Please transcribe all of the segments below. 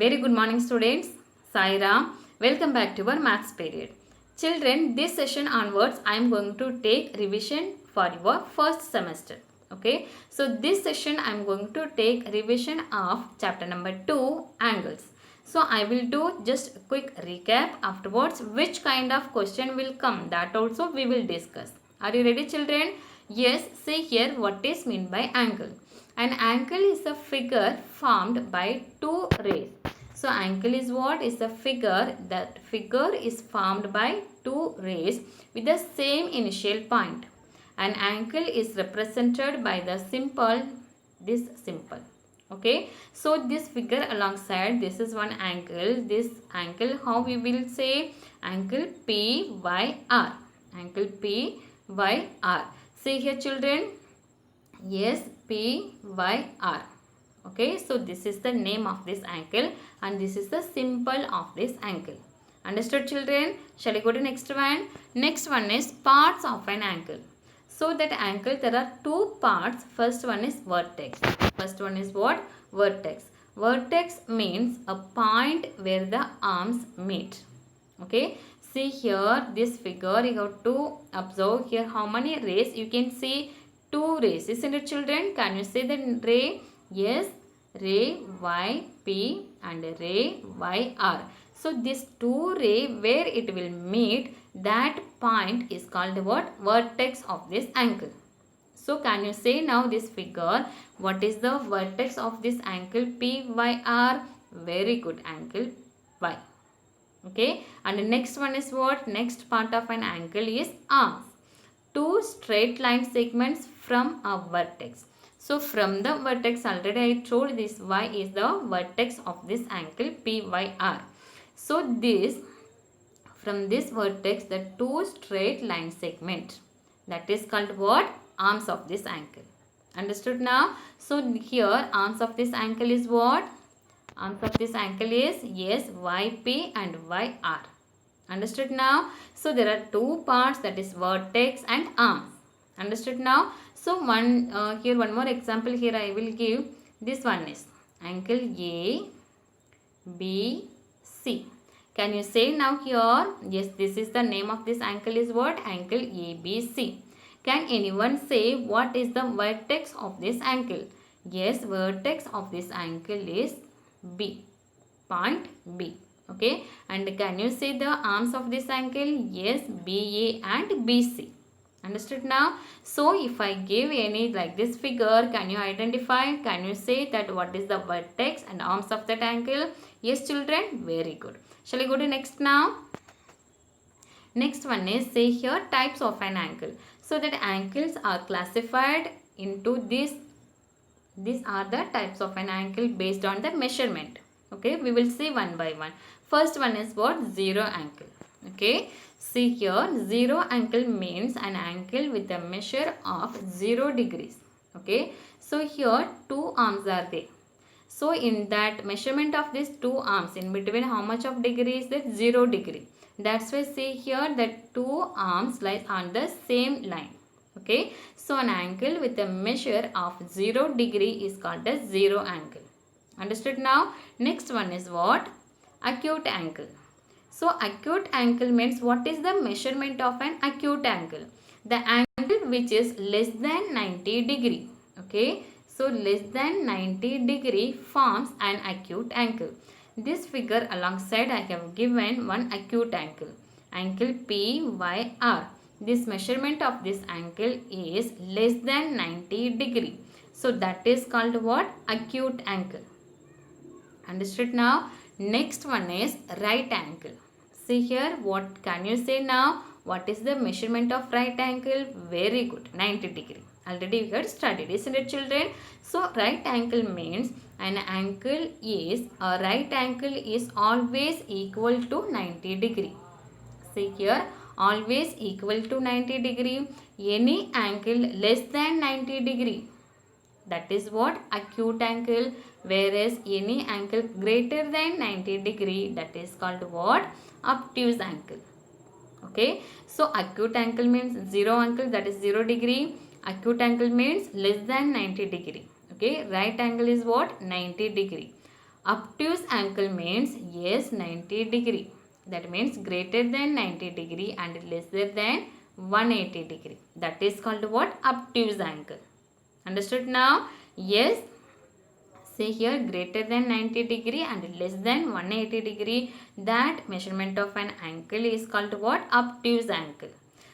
Very good morning students. Sai Ram. Welcome back to our maths period. Children, this session onwards I am going to take revision for your first semester. Okay. So this session I am going to take revision of chapter number 2 angles. So I will do just a quick recap afterwards which kind of question will come, that also we will discuss. Are you ready children? Yes, see here what is meant by angle. An angle is a figure formed by two rays. So angle is what? Is a figure. That figure is formed by two rays with the same initial point. An angle is represented by the this symbol. Okay. So this figure alongside, this is one angle. This angle, how we will say? Angle PYR. Angle PYR. See here children. Yes, PYR. Okay, so this is the name of this angle and this is the symbol of this angle. Understood children? Shall I go to next one? Next one is parts of an angle. So that angle, there are two parts. First one is vertex. First one is what? Vertex. Vertex means a point where the arms meet. Okay. See here this figure, you have to observe here how many rays you can see. Two rays, isn't it children? Can you say the ray? Yes, ray YP and ray YR. So this two ray where it will meet, that point is called what? Vertex of this angle. So can you say now this figure, what is the vertex of this angle PYR? Very good, angle Y. Okay, and the next one is what? Next part of an angle is arms. Two straight line segments from a vertex. So from the vertex, already I told this Y is the vertex of this angle PYR. So this, from this vertex, the two straight line segment, that is called what? Arms of this angle. Understood now? So here arms of this angle is what? Arms of this angle is, yes, YP and YR. Understood now? So there are two parts, that is vertex and arms. Understood now? So here one more example here I will give. This one is angle ABC. Can you say now here? Yes, this is the name of this angle is what? Angle ABC. Can anyone say what is the vertex of this angle? Yes, vertex of this angle is B. Point B. Okay, and can you see the arms of this angle? Yes, BA and BC. Understood now? So if I give any like this figure, can you identify? Can you say that what is the vertex and arms of that angle? Yes children, very good. Shall I go to next now? Next one is, say here, types of an angle. So that angles are classified into this. These are the types of an angle based on the measurement. Okay, we will see one by one. First one is what? Zero angle. Okay, see here, zero angle means an angle with a measure of 0 degrees. Okay, so here two arms are there. So in that measurement of these two arms, in between how much of degree is that? 0 degree. That's why see here that two arms lies on the same line. Okay, so an angle with a measure of 0 degree is called as zero angle. Understood now? Next one is what? Acute angle. So acute angle means what is the measurement of an acute angle? The angle which is less than 90 degree. Okay. So less than 90 degree forms an acute angle. This figure alongside I have given one acute angle. Angle PYR. This measurement of this angle is less than 90 degree. So that is called what? Acute angle. Understood now? Next one is right angle. See here, what can you say now? What is the measurement of right angle? Very good, 90 degree. Already you had studied, isn't it children? So right angle means an angle is, a right angle is always equal to 90 degree. See here, always equal to 90 degree. Any angle less than 90 degree, that is what? Acute angle. Whereas any angle greater than 90 degree, that is called what? Obtuse angle. Okay. So acute angle means zero angle, that is 0 degree. Acute angle means less than 90 degree. Okay. Right angle is what? 90 degree. Obtuse angle means yes 90 degree. That means greater than 90 degree and lesser than 180 degree. That is called what? Obtuse angle. Understood now? Yes. See here, greater than 90 degree and less than 180 degree. That measurement of an angle is called what? Obtuse angle.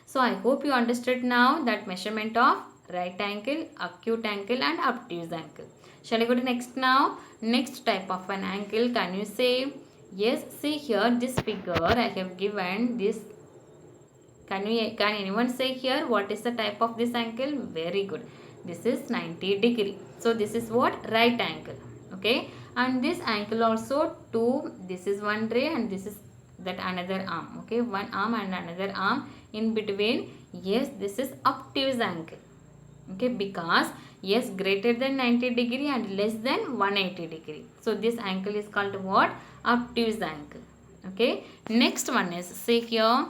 So I hope you understood now that measurement of right angle, acute angle and obtuse angle. Shall I go to next now? Next type of an angle, can you say? Yes, see here this figure I have given this. Can anyone say here what is the type of this angle? Very good. This is 90 degree. So this is what? Right angle. Okay. And this angle also two. This is one ray and this is that another arm. Okay. One arm and another arm in between. Yes, this is obtuse angle. Okay. Because yes, greater than 90 degree and less than 180 degree. So this angle is called what? Obtuse angle. Okay. Next one is, see here,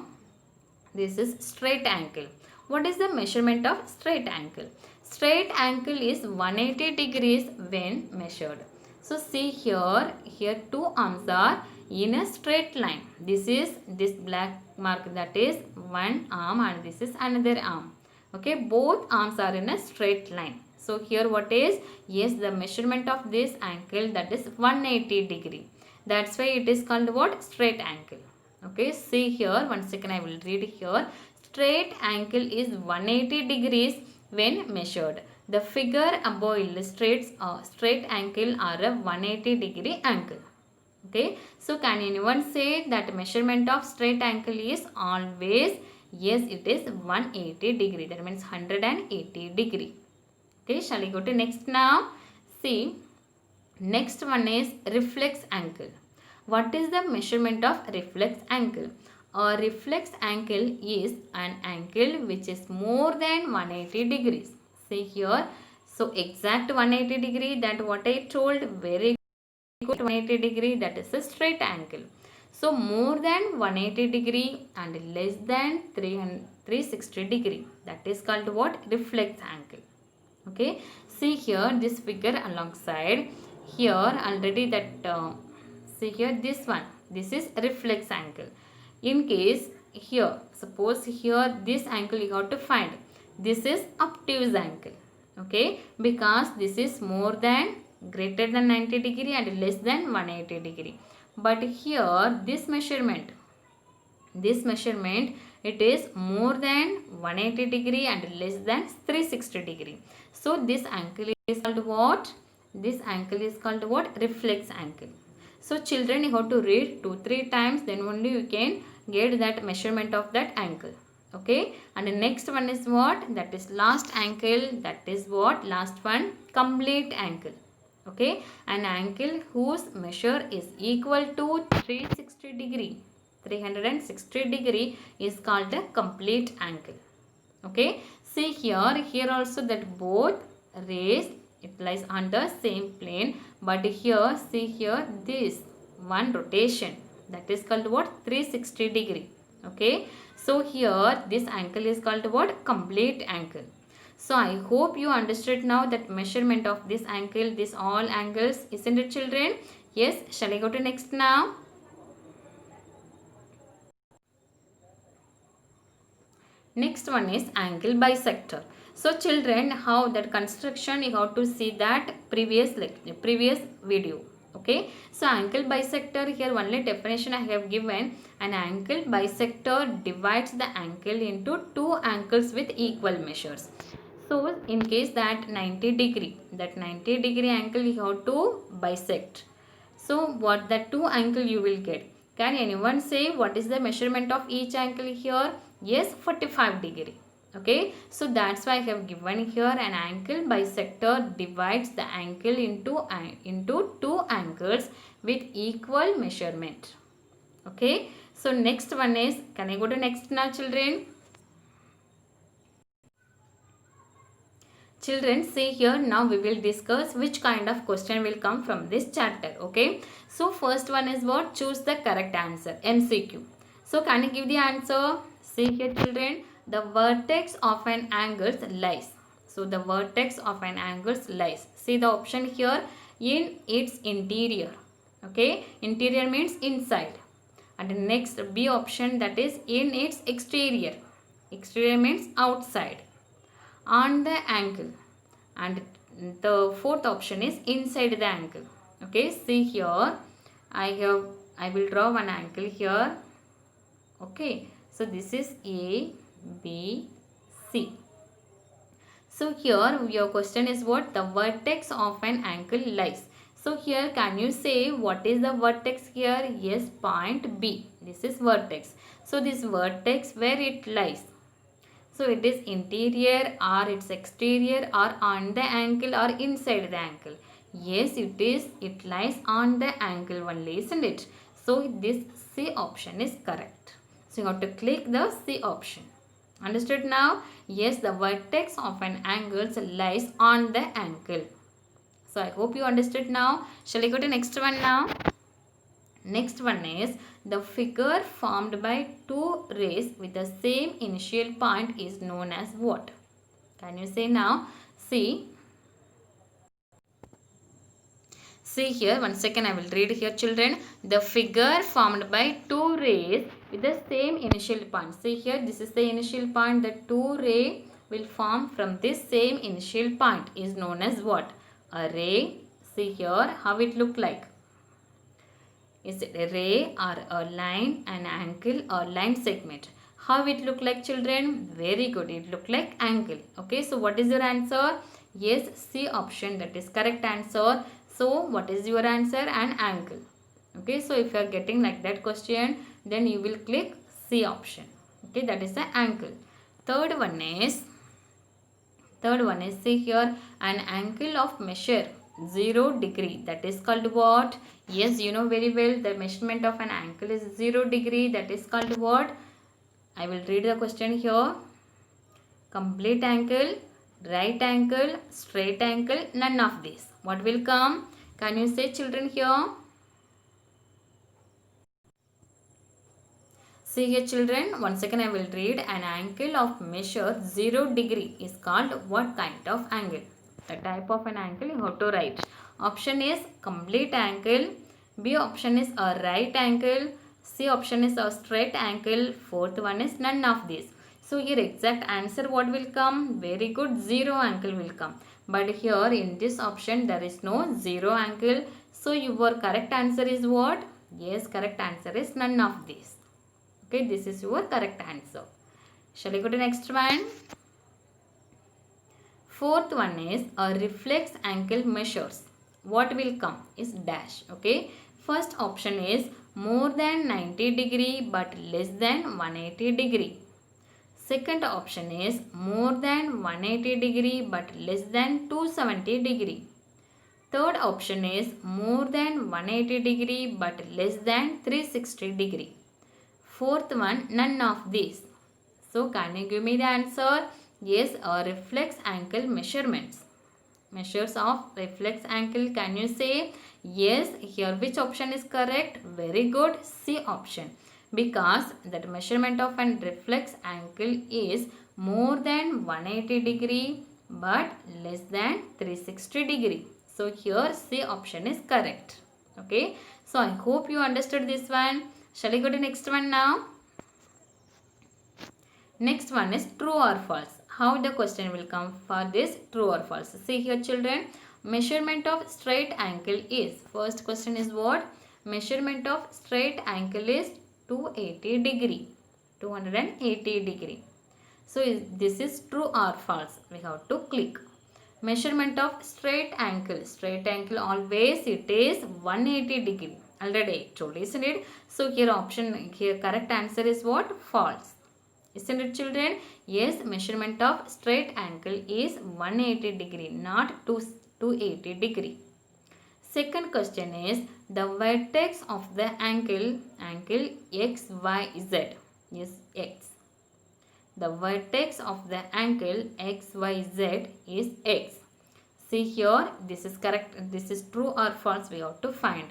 this is straight angle. What is the measurement of straight angle? Straight angle is 180 degrees when measured. So see here, here two arms are in a straight line. This is this black mark, that is one arm and this is another arm. Okay, both arms are in a straight line. So here what is? Yes, the measurement of this angle, that is 180 degree. That's why it is called what? Straight angle. Okay, see here, one second I will read here. Straight angle is 180 degrees when measured. The figure above illustrates a straight angle or a 180 degree angle. Okay, so can anyone say that measurement of straight angle is always? Yes, it is 180 degree. That means 180 degree. Okay, shall we go to next now? See, next one is reflex angle. What is the measurement of reflex angle? A reflex angle is an angle which is more than 180 degrees. See here. So exact 180 degree, that what I told, very good. 180 degree, that is a straight angle. So more than 180 degree and less than 360 degree, that is called what? Reflex angle. Okay. See here this figure alongside. Here already that see here this one, this is reflex angle. In case here, suppose here this angle you have to find, this is obtuse angle. Okay, because this is more than, greater than 90 degree and less than 180 degree. But here this measurement, it is more than 180 degree and less than 360 degree. So this angle is called what? This angle is called what? Reflex angle. So children, you have to read 2-3 times, then only you can get that measurement of that angle. Okay, and the next one is what? That is last angle. That is what? Last one, complete angle. Okay, an angle whose measure is equal to 360 degree. 360 degree is called a complete angle. Okay, see here also that both rays, it lies on the same plane, but here see here this one rotation, that is called what? 360 degree. Okay, so here this angle is called what? Complete angle. So I hope you understood now that measurement of this angle, this all angles, isn't it children? Yes, shall I go to next now? Next one is angle bisector. So children, how that construction, you have to see that previous video. Okay, so angle bisector, here only definition I have given. An angle bisector divides the angle into two angles with equal measures. So in case that 90 degree angle you have to bisect. So what the two angle you will get? Can anyone say what is the measurement of each angle here? Yes, 45 degree. Okay, so that's why I have given here an angle bisector divides the angle into two angles with equal measurement. Okay, so next one is, can I go to next now children? Children, see here, now we will discuss which kind of question will come from this chapter. Okay, so first one is what? Choose the correct answer, MCQ. So can you give the answer? See here children, the vertex of an angle lies. So the vertex of an angle lies. See the option here, in its interior. Okay, interior means inside. And next B option, that is in its exterior. Exterior means outside. On the ankle. And the fourth option is inside the ankle. Okay, see here, I will draw one ankle here. Okay, so this is A, B, C. So here your question is what? The vertex of an ankle lies. So here can you say what is the vertex here? Yes, point B. This is vertex. So this vertex where it lies. So it is interior or its exterior or on the ankle or inside the ankle. Yes, it is. It lies on the ankle only, isn't it? So this C option is correct. So you have to click the C option. Understood now? Yes, the vertex of an angle lies on the ankle. So I hope you understood now. Shall I go to next one now? Next one is the figure formed by two rays with the same initial point is known as what? Can you say now? See here, one second I will read here children. The figure formed by two rays with the same initial point. See here, this is the initial point. The two ray will form from this same initial point is known as what? A ray. See here how it look like. Is it a ray or a line, an ankle or line segment? How it look like children? Very good. It look like ankle. Okay, so what is your answer? Yes, C option, that is correct answer. So what is your answer? An ankle. Okay, so if you are getting like that question, then you will click C option. Okay, that is the ankle. Third one is see here, an angle of measure 0 degree, that is called what? Yes, you know very well the measurement of an angle is 0 degree, that is called what? I will read the question here. Complete angle, right angle, straight angle, none of these. What will come? Can you say children here? See here children, once again I will read. An angle of measure 0 degree is called what kind of angle? The type of an angle you have to write. Option is complete angle. B option is a right angle. C option is a straight angle. Fourth one is none of these. So here exact answer what will come? Very good, 0 angle will come. But here in this option there is no 0 angle. So your correct answer is what? Yes, correct answer is none of these. Okay, this is your correct answer. Shall we go to next one? Fourth one is a reflex angle measures. What will come is dash. Okay, first option is more than 90 degree but less than 180 degree. Second option is more than 180 degree but less than 270 degree. Third option is more than 180 degree but less than 360 degree. Fourth one, none of these. So can you give me the answer? Yes, a reflex angle measurements. Measures of reflex angle, can you say? Yes, here which option is correct? Very good, C option. Because that measurement of an reflex angle is more than 180 degree but less than 360 degree. So here C option is correct. Okay, so I hope you understood this one. Shall we go to next one now? Next one is true or false. How the question will come for this? True or false. See here children. Measurement of straight angle is. First question is what? Measurement of straight angle is 280 degree. 280 degree. So this is true or false. We have to click. Measurement of straight angle. Straight angle always it is 180 degree. Already told, isn't it? So here option, here correct answer is what? False. Isn't it children? Yes, measurement of straight angle is 180 degree, not 280 degree. Second question is the vertex of the angle XYZ is X. The vertex of the angle XYZ is X. See here, this is correct, this is true or false, we have to find.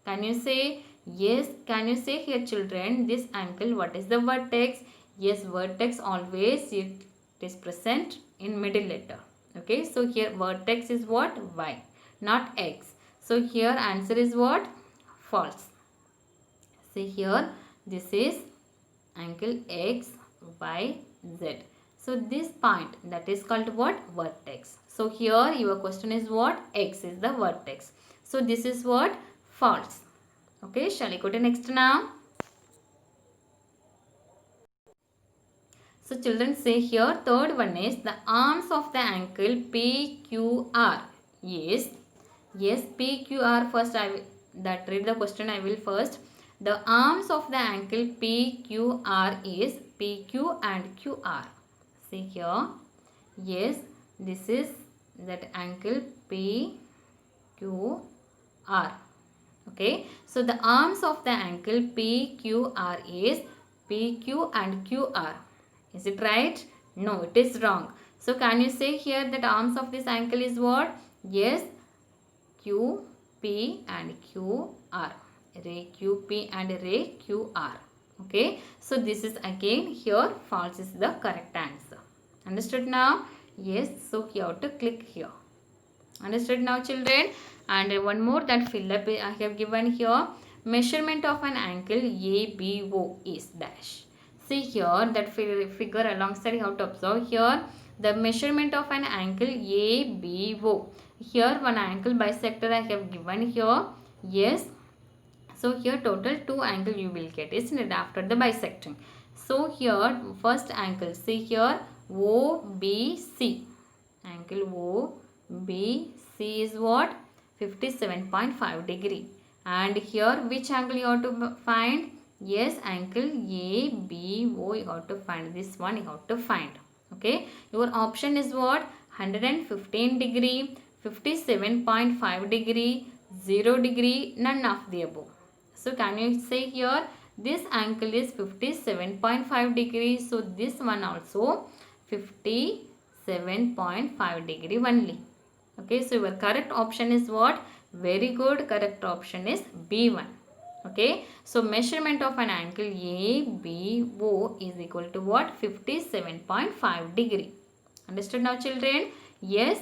Can you say? Yes, can you say here children, this angle, what is the vertex? Yes, vertex always it is present in middle letter. Okay, so here vertex is what? Y, not X. So here answer is what? false. See here, this is angle X, Y, Z. So this point, that is called what? Vertex. So here your question is what? X is the vertex. So this is what? False. Okay, shall we go to next now? So children, say here, third one is the arms of the angle PQR. Yes, PQR. First I will read the question. I will first. The arms of the angle PQR is PQ and QR. See here. Yes, this is that angle PQR. Okay. So the arms of the angle PQR is PQ and QR. Is it right? No, it is wrong. So can you say here that arms of this angle is what? Yes, Q, P and QR. Ray QP and ray QR. Okay. So this is again here false is the correct answer. Understood now? Yes. So you have to click here. Understood now children? And one more that fill up I have given here. Measurement of an angle ABO is dash. See here that figure alongside you have to observe here the measurement of an angle ABO. Here one angle bisector I have given here. Yes. So here total 2 angle you will get, isn't it, after the bisecting. So here first angle, see here OBC. Angle OBC is what? 57.5 degree. And here which angle you have to find? Yes, angle ABO you have to find. This one you have to find. Okay. Your option is what? 115 degree, 57.5 degree, 0 degree, none of the above. So can you say here this angle is 57.5 degrees. So this one also 57.5 degree only. Okay, so your correct option is what? Very good. Correct option is B1. Okay, so measurement of an angle ABO is equal to what? 57.5 degree. Understood now children? Yes.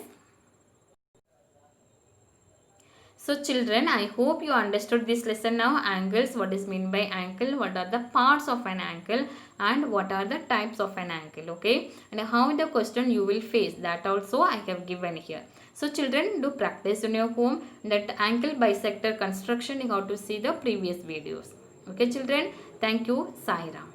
So children, I hope you understood this lesson now. Angles, what is mean by angle, what are the parts of an angle and what are the types of an angle, okay, and how the question you will face, that also I have given here. So children, do practice in your home that angle bisector construction. You have to see the previous videos. Okay children, thank you. Sai Ram.